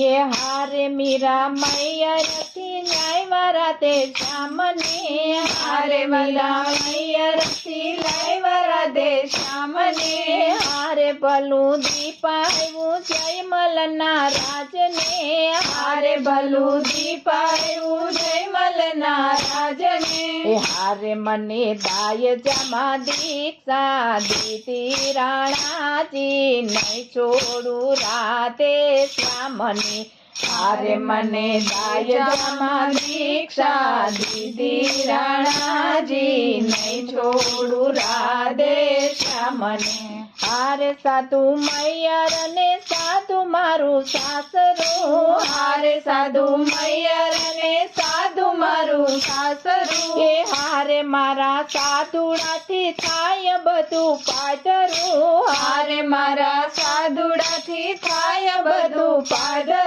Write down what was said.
ये हारे मीरा मैयर थी न्याय वराते सामने हारे मीरा मैयर थी न्याय वराते सामने हारे भलू दीपायु जयमलना राजने हारे भलू दीपायु जयमलना राजने हारे मने दाय जमा दीक्षा दीदी राणाजी नहीं छोड़ू राधे श्यामने हारे मने दाय जमा दीक्षा दीदी राणाजी नहीं छोड़ू राधे श्यामने हारे साधु मैयर ने साधु मारू सासरू हारे साधु मैयर ने साधु मारू सासरू ए हारे मारा साधुडाथी थाय बधु पादरू हारे मारा साधुडाथी थाय बधु पादरू।